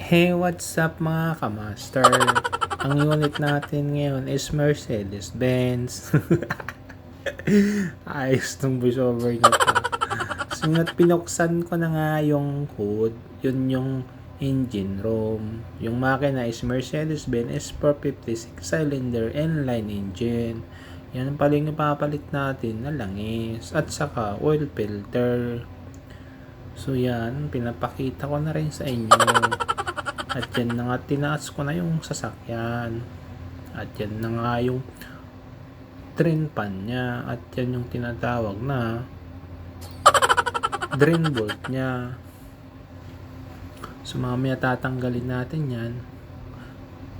Hey, what's up mga kamaster? Ang unit natin ngayon is Mercedes-Benz. Ayos tong voiceover nito. So, pinuksan ko na nga yung hood. Yun yung engine room. Yung makina is Mercedes-Benz S456 cylinder inline engine. Yan pala yung ipapalit natin na langis. At saka oil filter. So yan, pinapakita ko na rin sa inyo. At yan na nga, tinaas ko na yung sasakyan. At yan na nga yung drain pan niya. At yan yung tinatawag na drain bolt niya. So mamaya tatanggalin natin yan.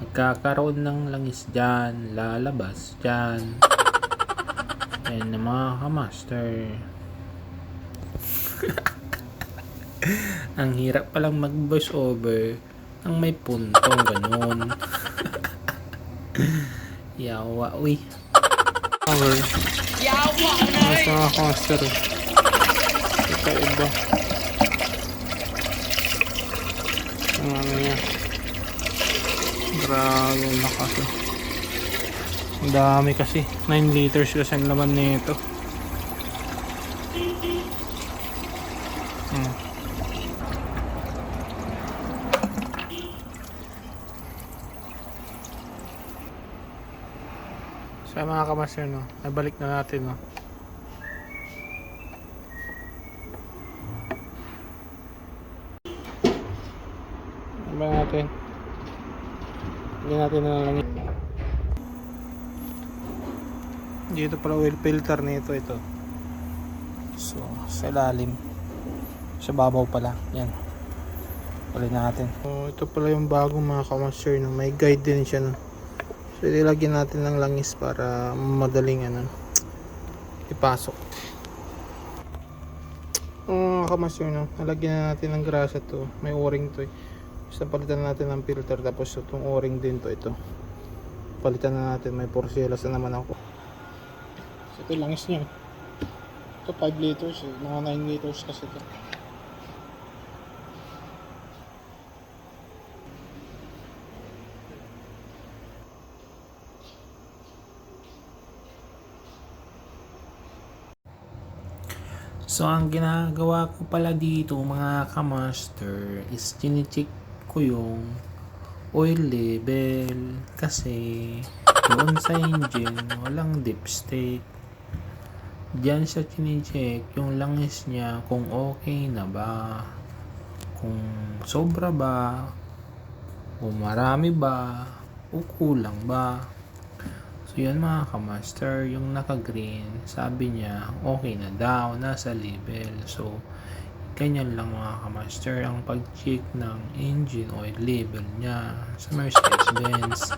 Magkakaroon ng langis dyan. Lalabas dyan. Ayan na mga kamaster. Ang hirap palang mag voice over ang may puntong ganun. Yawa, uy. Power. Yawa na Mas mga kamaster. Ito iba. Ang ano niya. Grabe yung lakas. Ang dami kasi. 9 liters kasi ang laman nito. So mga kamaster, no, nabalik na natin, no. Ano natin? Hindi natin na lang. Dito pala oil filter nito ito. So sa ilalim. Sa babaw pala. Yan. Ulit natin. So ito pala yung bagong mga kamaster, no. May guide din siya, no. So ilagyan natin ng langis para madaling ipasok. Mga kamaster, no, nalagyan na natin ng grasa to. May o-ring to. Basta palitan natin ng filter, tapos itong o-ring din to. Ito palitan na natin. May porcelas na naman ako. So ito langis niya. Ito 5 liters, mga 9 liters kasi ito. So, ang ginagawa ko pala dito mga kamaster is chine-check ko yung oil level kasi doon sa engine walang dipstick. Diyan siya chine-check yung langis niya kung okay na ba, kung sobra ba, kung marami ba, o kulang ba. So yan mga kamaster, yung naka-green, sabi niya okay na daw, nasa level. So ganyan lang mga kamaster ang pag-check ng engine oil level niya sa Mercedes-Benz.